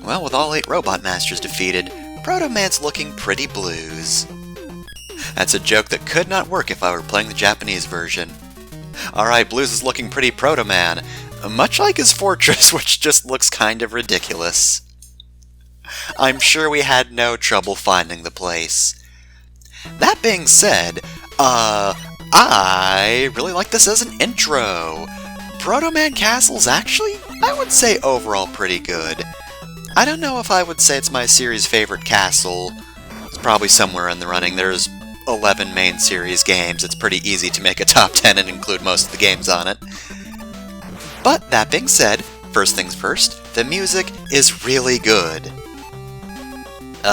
Well, with all 8 Robot Masters defeated, Proto Man's looking pretty blues. That's a joke that could not work if I were playing the Japanese version. Alright, Blues is looking pretty Proto Man, much like his fortress, which just looks kind of ridiculous. I'm sure we had no trouble finding the place. That being said, I really like this as an intro. Proto Man Castle's actually, I would say, overall pretty good. I don't know if I would say it's my series' favorite castle. It's probably somewhere in the running. There's 11 main series games. It's pretty easy to make a top 10 and include most of the games on it. But that being said, first things first, the music is really good.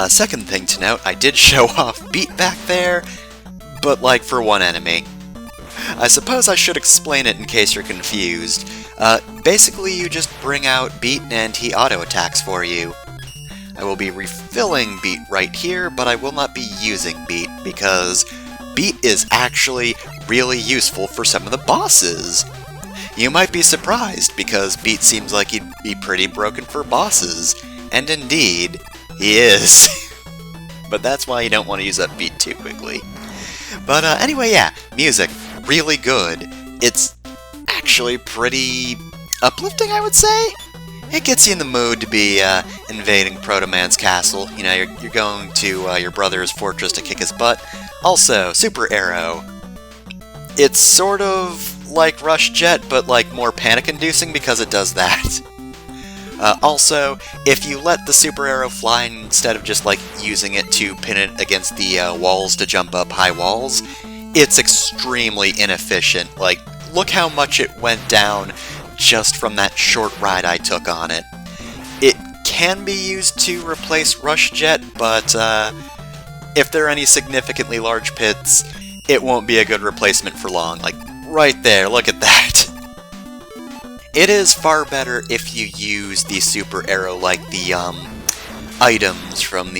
Second thing to note, I did show off Beat back there, but like for one enemy. I suppose I should explain it in case you're confused. Basically, you just bring out Beat and he auto-attacks for you. I will be refilling Beat right here, but I will not be using Beat, because Beat is actually really useful for some of the bosses. You might be surprised, because Beat seems like he'd be pretty broken for bosses, and indeed, he is. But that's why you don't want to use up Beat too quickly. But anyway, yeah, music, really good. It's actually pretty uplifting, I would say. It gets you in the mood to be invading Proto Man's castle. You know, you're going to your brother's fortress to kick his butt. Also, Super Arrow. It's sort of like Rush Jet, but like more panic-inducing because it does that. Also, if you let the Super Arrow fly instead of just like using it to pin it against the walls to jump up high walls, it's extremely inefficient. Like, look how much it went down just from that short ride I took on it. It can be used to replace Rush Jet, but if there are any significantly large pits, it won't be a good replacement for long. Like, right there, look at that. It is far better if you use the Super Arrow like the items from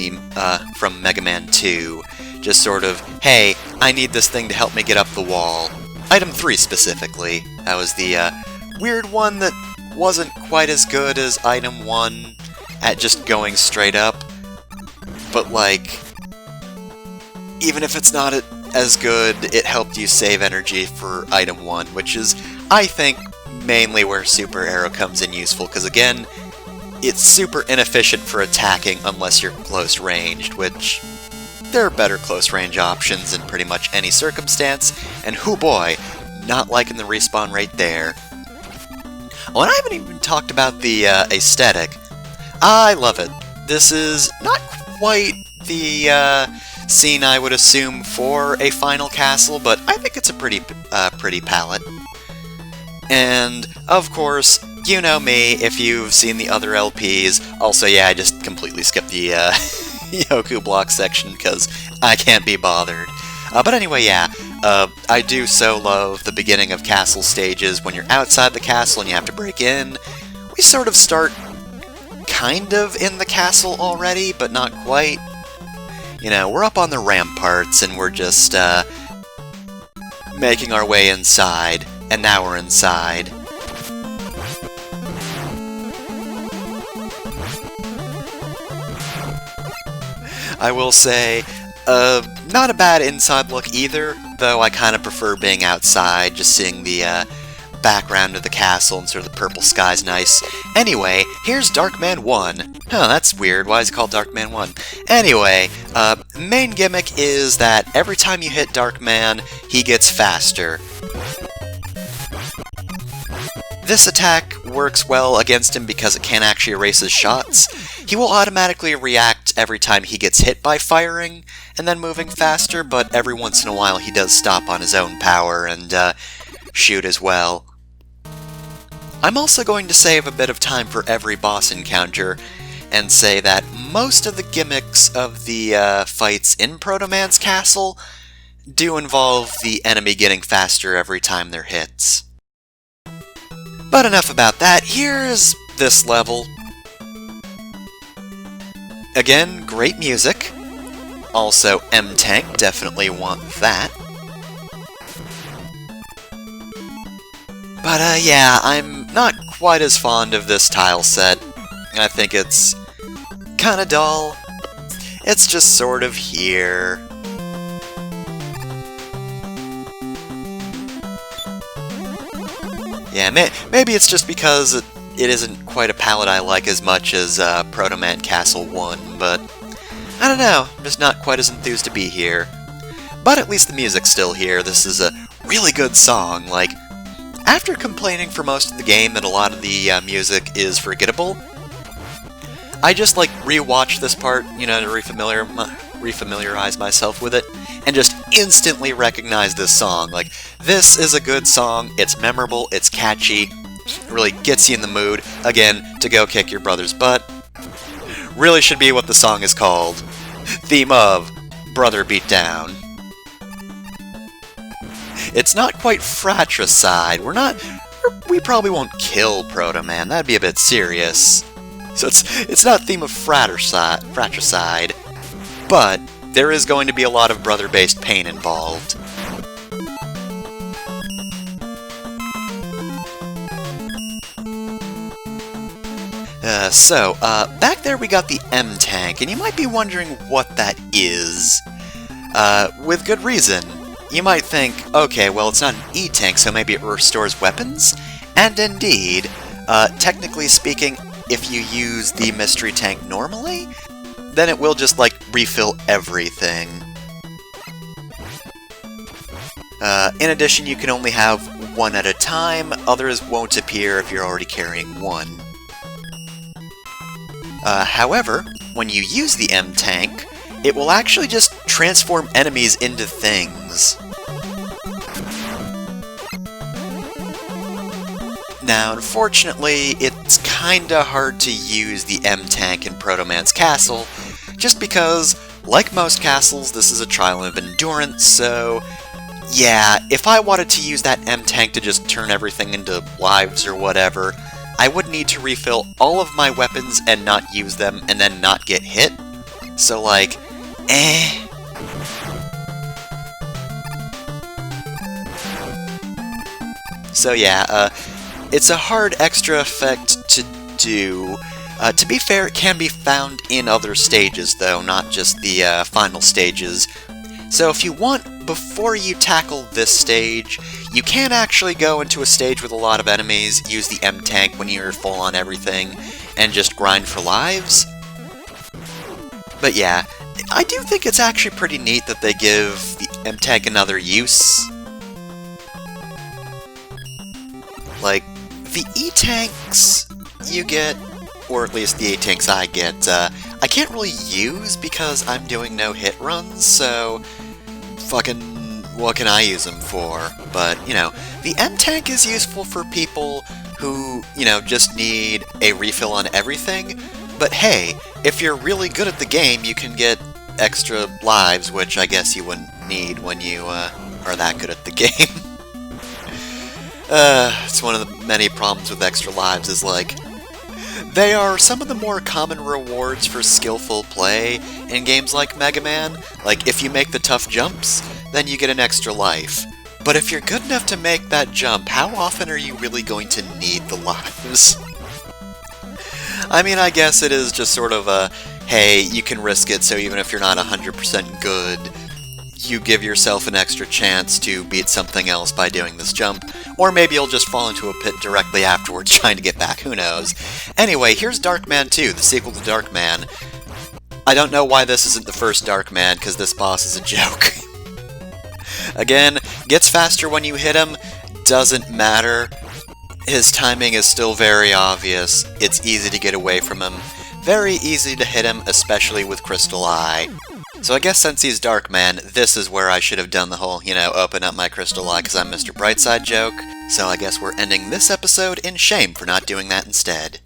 Mega Man 2. Just sort of, hey, I need this thing to help me get up the wall. Item 3 specifically. That was the weird one that wasn't quite as good as Item 1 at just going straight up. But like, even if it's not as good, it helped you save energy for Item 1, which is, I think, mainly where Super Arrow comes in useful, because again, it's super inefficient for attacking unless you're close ranged, which there are better close range options in pretty much any circumstance, and hoo boy, not liking the respawn rate there. Oh, and I haven't even talked about the aesthetic. I love it. This is not quite the scene I would assume for a final castle, but I think it's a pretty palette. And, of course, you know me, if you've seen the other LPs. Also, yeah, I just completely skipped the Yoku block section, because I can't be bothered. But anyway, yeah, I do so love the beginning of castle stages when you're outside the castle and you have to break in. We sort of start kind of in the castle already, but not quite. You know, we're up on the ramparts and we're just making our way inside. And now we're inside. I will say, not a bad inside look either, though I kind of prefer being outside, just seeing the background of the castle and sort of the purple sky's nice. Anyway, here's Darkman 1. Huh, that's weird. Why is it called Darkman 1? Anyway, main gimmick is that every time you hit Darkman, he gets faster. This attack works well against him because it can't actually erase his shots. He will automatically react every time he gets hit by firing and then moving faster, but every once in a while he does stop on his own power and shoot as well. I'm also going to save a bit of time for every boss encounter and say that most of the gimmicks of the fights in Proto Man's castle do involve the enemy getting faster every time they're hits. But enough about that, here's this level. Again, great music. Also, M-Tank, definitely want that. But yeah, I'm not quite as fond of this tile set. I think it's kinda dull. It's just sort of here. Yeah, maybe it's just because it isn't quite a palette I like as much as Proto Man Castle 1, but I don't know, I'm just not quite as enthused to be here. But at least the music's still here. This is a really good song. Like, after complaining for most of the game that a lot of the music is forgettable, I just, like, rewatched this part, you know, to refamiliarize myself with it, and just instantly recognize this song. Like, this is a good song, it's memorable, it's catchy, it really gets you in the mood, again, to go kick your brother's butt. Really should be what the song is called. Theme of Brother Beatdown. It's not quite fratricide. We probably won't kill Proto Man, that'd be a bit serious. So it's not a theme of fratricide, but there is going to be a lot of brother-based pain involved. Back there we got the M-Tank, and you might be wondering what that is. With good reason. You might think, okay, well it's not an E-Tank, so maybe it restores weapons? And indeed, technically speaking, if you use the Mystery Tank normally, then it will just, like, refill everything. In addition, you can only have one at a time, others won't appear if you're already carrying one. However, when you use the M-Tank, it will actually just transform enemies into things. Now, unfortunately, it's kinda hard to use the M-Tank in Proto Man's castle, just because, like most castles, this is a trial of endurance, so yeah, if I wanted to use that M-Tank to just turn everything into lives or whatever, I would need to refill all of my weapons and not use them, and then not get hit. So, like, eh. So yeah, it's a hard extra effect to do. To be fair, it can be found in other stages, though, not just the final stages. So if you want, before you tackle this stage, you can actually go into a stage with a lot of enemies, use the M-Tank when you're full on everything, and just grind for lives. But yeah, I do think it's actually pretty neat that they give the M-Tank another use. Like, the E-Tanks you get, or at least the E-Tanks I get, I can't really use because I'm doing no hit runs, so fucking what can I use them for? But, you know, the M-Tank is useful for people who, you know, just need a refill on everything, but hey, if you're really good at the game, you can get extra lives, which I guess you wouldn't need when you are that good at the game. It's one of the many problems with extra lives is, like, they are some of the more common rewards for skillful play in games like Mega Man. Like, if you make the tough jumps, then you get an extra life. But if you're good enough to make that jump, how often are you really going to need the lives? I mean, I guess it is just sort of a, hey, you can risk it, so even if you're not 100% good, you give yourself an extra chance to beat something else by doing this jump, or maybe you'll just fall into a pit directly afterwards trying to get back, who knows. Anyway, here's Darkman 2, the sequel to Darkman. I don't know why this isn't the first Darkman, because this boss is a joke. Again, gets faster when you hit him, doesn't matter. His timing is still very obvious, it's easy to get away from him, very easy to hit him, especially with Crystal Eye. So I guess since he's Darkman, this is where I should have done the whole, you know, open up my Crystal Eye because I'm Mr. Brightside joke. So I guess we're ending this episode in shame for not doing that instead.